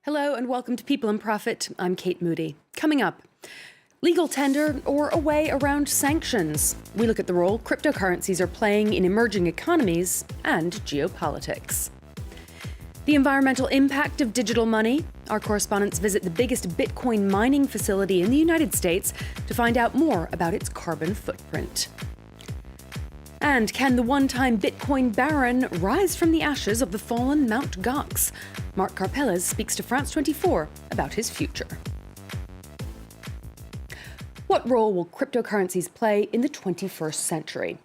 Hello and welcome to People and Profit. I'm Kate Moody. Coming up, legal tender or a way around sanctions. We look at the role cryptocurrencies are playing in emerging economies and geopolitics. The environmental impact of digital money. Our correspondents visit the biggest Bitcoin mining facility in the United States to find out more about its carbon footprint. And can the one-time Bitcoin baron rise from the ashes of the fallen Mt. Gox? Mark Carpellas speaks to France 24 about his future. What role will cryptocurrencies play in the 21st century?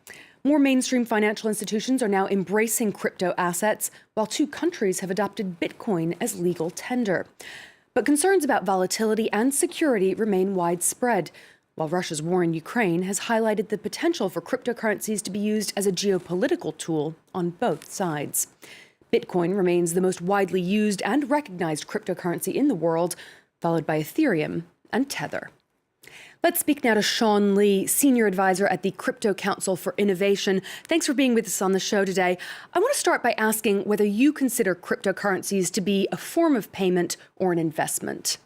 More mainstream financial institutions are now embracing crypto assets, while 2 countries have adopted Bitcoin as legal tender. But concerns about volatility and security remain widespread, while Russia's war in Ukraine has highlighted the potential for cryptocurrencies to be used as a geopolitical tool on both sides. Bitcoin remains the most widely used and recognized cryptocurrency in the world, followed by Ethereum and Tether. Let's speak now to Sean Lee, Senior Advisor at the Crypto Council for Innovation. Thanks for being with us on the show today. I want to start by asking whether you consider cryptocurrencies to be a form of payment or an investment.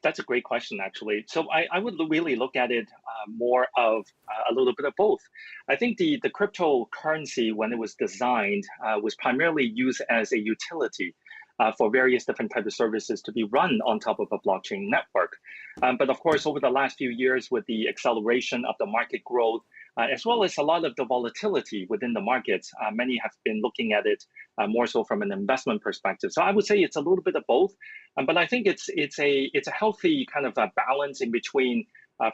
That's a great question, actually. So I would really look at it more of a little bit of both. I think the cryptocurrency, when it was designed, was primarily used as a utility for various different types of services to be run on top of a blockchain network. But of course, over the last few years, with the acceleration of the market growth, as well as a lot of the volatility within the markets, many have been looking at it more so from an investment perspective. So I would say it's a little bit of both, but I think it's a healthy kind of a balance in between.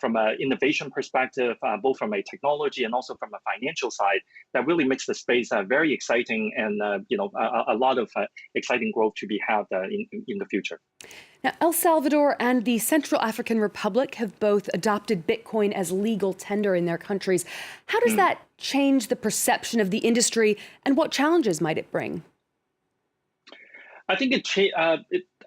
From an innovation perspective, both from a technology and also from a financial side, that really makes the space very exciting and a lot of exciting growth to be had in the future. Now, El Salvador and the Central African Republic have both adopted Bitcoin as legal tender in their countries. How does that change the perception of the industry, and what challenges might it bring? I think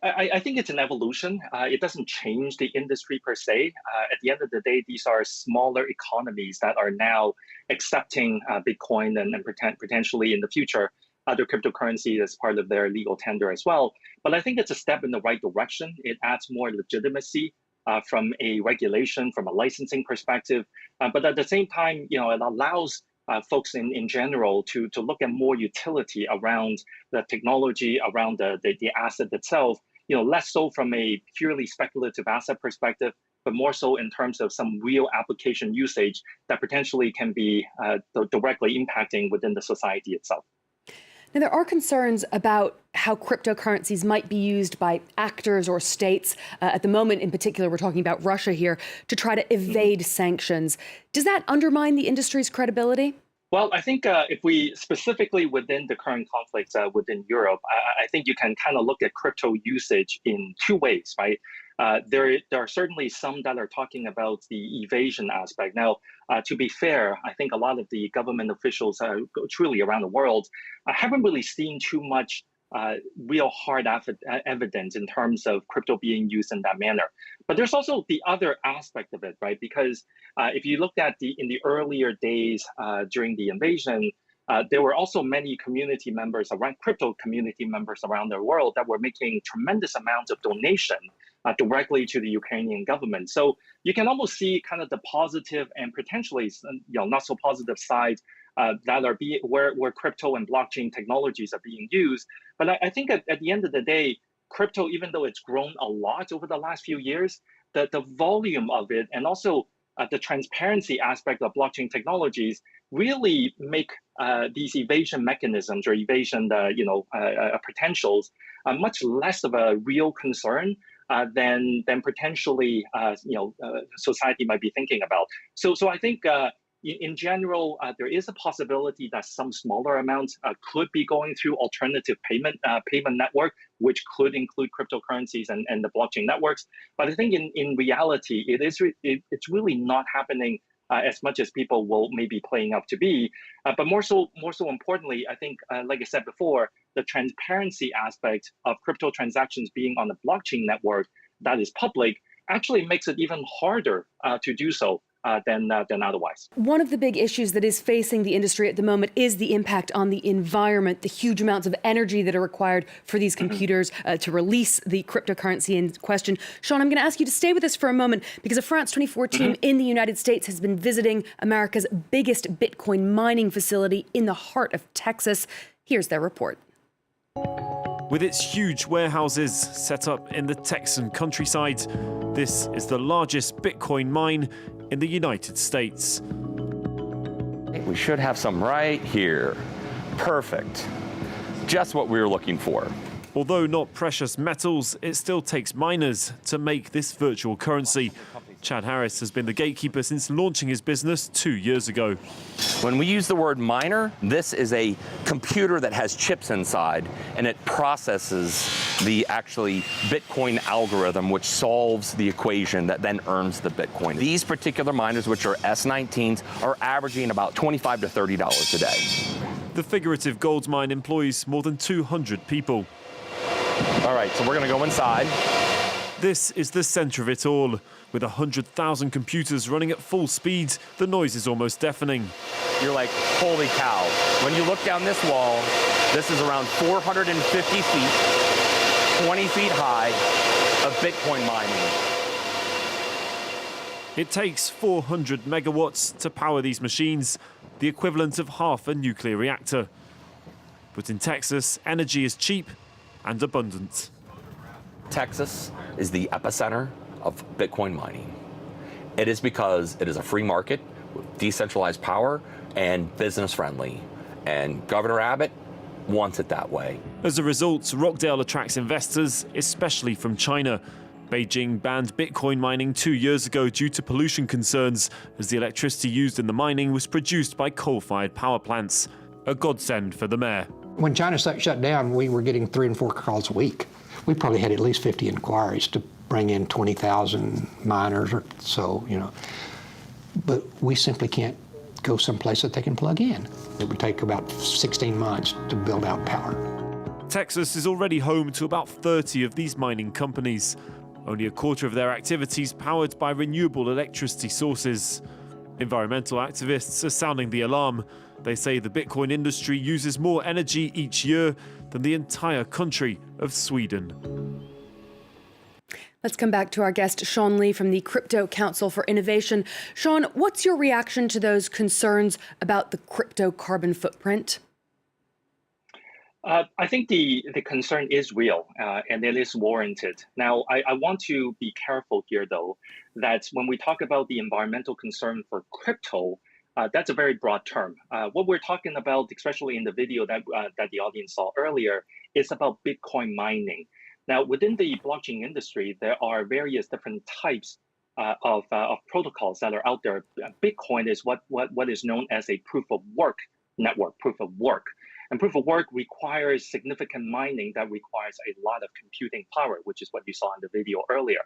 I think it's an evolution. It doesn't change the industry per se. At the end of the day, these are smaller economies that are now accepting Bitcoin and potentially in the future other cryptocurrency as part of their legal tender as well. But I think it's a step in the right direction. It adds more legitimacy from a regulation, from a licensing perspective. But at the same time, it allows folks in general to look at more utility around the technology, around the asset itself, less so from a purely speculative asset perspective, but more so in terms of some real application usage that potentially can be directly impacting within the society itself. Now, there are concerns about how cryptocurrencies might be used by actors or states. At the moment, in particular, we're talking about Russia here, to try to evade sanctions. Does that undermine the industry's credibility? Well, I think if we specifically within the current conflicts within Europe, I think you can kind of look at crypto usage in 2 ways, right? There are certainly some that are talking about the evasion aspect. Now, to be fair, I think a lot of the government officials truly around the world haven't really seen too much real hard evidence in terms of crypto being used in that manner. But there's also the other aspect of it, right? Because if you looked at in the earlier days during the invasion, there were also many community members crypto community members around the world that were making tremendous amounts of donation directly to the Ukrainian government. So you can almost see kind of the positive and potentially not so positive sides that are where crypto and blockchain technologies are being used. But I think at the end of the day, crypto, even though it's grown a lot over the last few years, the volume of it and also the transparency aspect of blockchain technologies really make these evasion mechanisms or evasion potentials much less of a real concern than potentially society might be thinking about. So I think in general, there is a possibility that some smaller amounts could be going through alternative payment network, which could include cryptocurrencies and the blockchain networks. But I think in reality, it's really not happening as much as people will maybe playing up to be. But more so importantly, I think, like I said before, the transparency aspect of crypto transactions being on a blockchain network that is public actually makes it even harder to do so. than otherwise. One of the big issues that is facing the industry at the moment is the impact on the environment, the huge amounts of energy that are required for these computers to release the cryptocurrency in question. Sean, I'm going to ask you to stay with us for a moment because a France 24 team in the United States has been visiting America's biggest Bitcoin mining facility in the heart of Texas. Here's their report. With its huge warehouses set up in the Texan countryside, this is the largest Bitcoin mine in the United States. We should have some right here. Perfect. Just what we were looking for. Although not precious metals, it still takes miners to make this virtual currency. Chad Harris has been the gatekeeper since launching his business 2 years ago. When we use the word miner, this is a computer that has chips inside, and it processes the actually Bitcoin algorithm, which solves the equation that then earns the Bitcoin. These particular miners, which are S19s, are averaging about $25 to $30 a day. The figurative gold mine employs more than 200 people. All right, so we're going to go inside. This is the center of it all. With 100,000 computers running at full speed, the noise is almost deafening. You're like, holy cow. When you look down this wall, this is around 450 feet, 20 feet high of Bitcoin mining. It takes 400 megawatts to power these machines, the equivalent of half a nuclear reactor. But in Texas, energy is cheap and abundant. Texas is the epicenter of Bitcoin mining. It is because it is a free market with decentralized power and business friendly. And Governor Abbott wants it that way. As a result, Rockdale attracts investors, especially from China. Beijing banned Bitcoin mining 2 years ago due to pollution concerns, as the electricity used in the mining was produced by coal-fired power plants. A godsend for the mayor. When China shut down, we were getting 3 and 4 calls a week. We probably had at least 50 inquiries to bring in 20,000 miners or so, But we simply can't go someplace that they can plug in. It would take about 16 months to build out power. Texas is already home to about 30 of these mining companies. Only a quarter of their activities powered by renewable electricity sources. Environmental activists are sounding the alarm. They say the Bitcoin industry uses more energy each year than the entire country of Sweden. Let's come back to our guest, Sean Lee from the Crypto Council for Innovation. Sean, what's your reaction to those concerns about the cryptocarbon footprint? I think the concern is real and it is warranted. Now, I want to be careful here, though, that when we talk about the environmental concern for crypto, that's a very broad term. What we're talking about, especially in the video that the audience saw earlier, is about Bitcoin mining. Now, within the blockchain industry, there are various different types of protocols that are out there. Bitcoin is what is known as a proof of work network, proof of work. And proof of work requires significant mining that requires a lot of computing power, which is what you saw in the video earlier.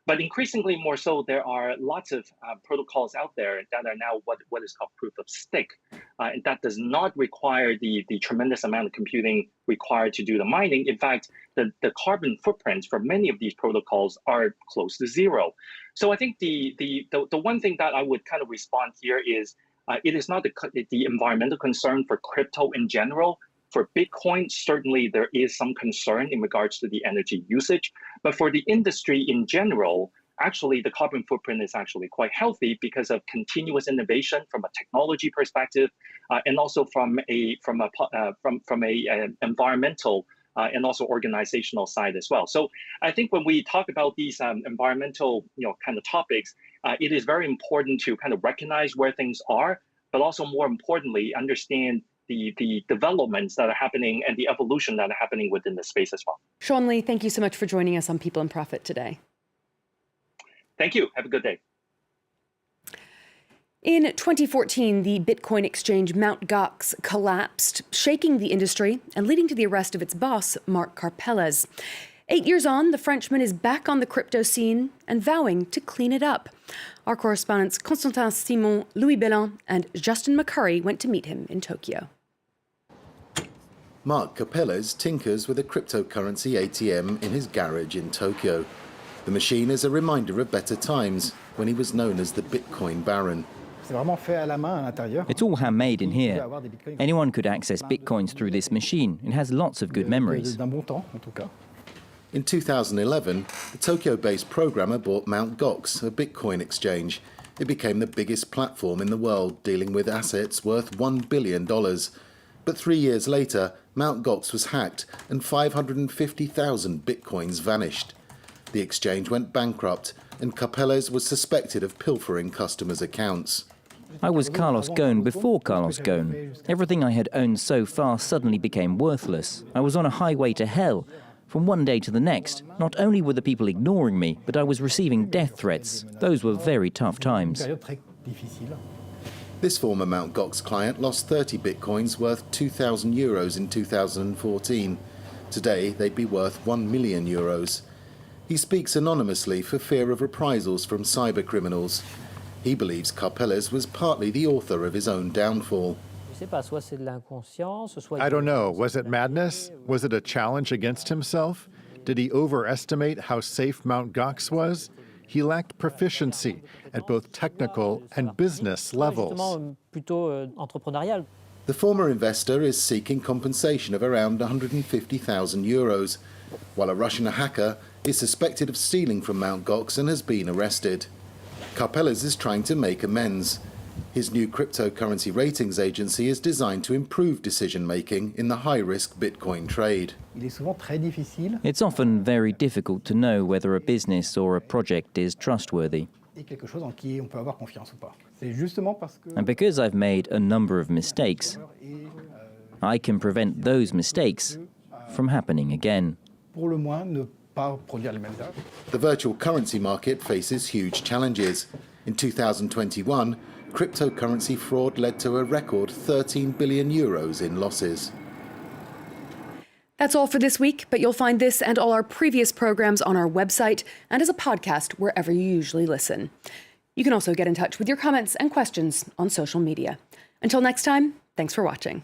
But increasingly more so, there are lots of protocols out there that are now what is called proof of stake. And that does not require the tremendous amount of computing required to do the mining. In fact, the carbon footprints for many of these protocols are close to zero. So I think the one thing that I would kind of respond here is it is not the environmental concern for crypto in general. For Bitcoin, certainly there is some concern in regards to the energy usage. But for the industry in general, actually the carbon footprint is actually quite healthy because of continuous innovation from a technology perspective, and also from a environmental and also organizational side as well. So I think when we talk about these environmental kind of topics, it is very important to kind of recognize where things are, but also more importantly, understand the developments that are happening and the evolution that are happening within the space as well. Sean Lee, thank you so much for joining us on People and Profit today. Thank you. Have a good day. In 2014, the Bitcoin exchange Mt. Gox collapsed, shaking the industry and leading to the arrest of its boss, Mark Carpellas. 8 years on, the Frenchman is back on the crypto scene and vowing to clean it up. Our correspondents Constantin Simon, Louis Bellin, and Justin McCurry went to meet him in Tokyo. Mark Carpellas tinkers with a cryptocurrency ATM in his garage in Tokyo. The machine is a reminder of better times when he was known as the Bitcoin Baron. It's all handmade in here. Anyone could access bitcoins through this machine. It has lots of good memories. In 2011, the Tokyo-based programmer bought Mt. Gox, a Bitcoin exchange. It became the biggest platform in the world, dealing with assets worth $1 billion. But 3 years later, Mt. Gox was hacked and 550,000 bitcoins vanished. The exchange went bankrupt and Carpellas was suspected of pilfering customers' accounts. I was Carlos Ghosn before Carlos Ghosn. Everything I had owned so far suddenly became worthless. I was on a highway to hell. From one day to the next, not only were the people ignoring me, but I was receiving death threats. Those were very tough times. This former Mt. Gox client lost 30 bitcoins worth €2,000 in 2014. Today, they'd be worth €1 million. He speaks anonymously for fear of reprisals from cybercriminals. He believes Carpellas was partly the author of his own downfall. I don't know. Was it madness? Was it a challenge against himself? Did he overestimate how safe Mt. Gox was? He lacked proficiency at both technical and business levels. The former investor is seeking compensation of around €150,000, while a Russian hacker is suspected of stealing from Mt. Gox and has been arrested. Carpellas is trying to make amends. His new cryptocurrency ratings agency is designed to improve decision-making in the high-risk Bitcoin trade. It's often very difficult to know whether a business or a project is trustworthy. And because I've made a number of mistakes, I can prevent those mistakes from happening again. The virtual currency market faces huge challenges. In 2021, cryptocurrency fraud led to a record €13 billion in losses. That's all for this week, but you'll find this and all our previous programs on our website and as a podcast wherever you usually listen. You can also get in touch with your comments and questions on social media. Until next time, thanks for watching.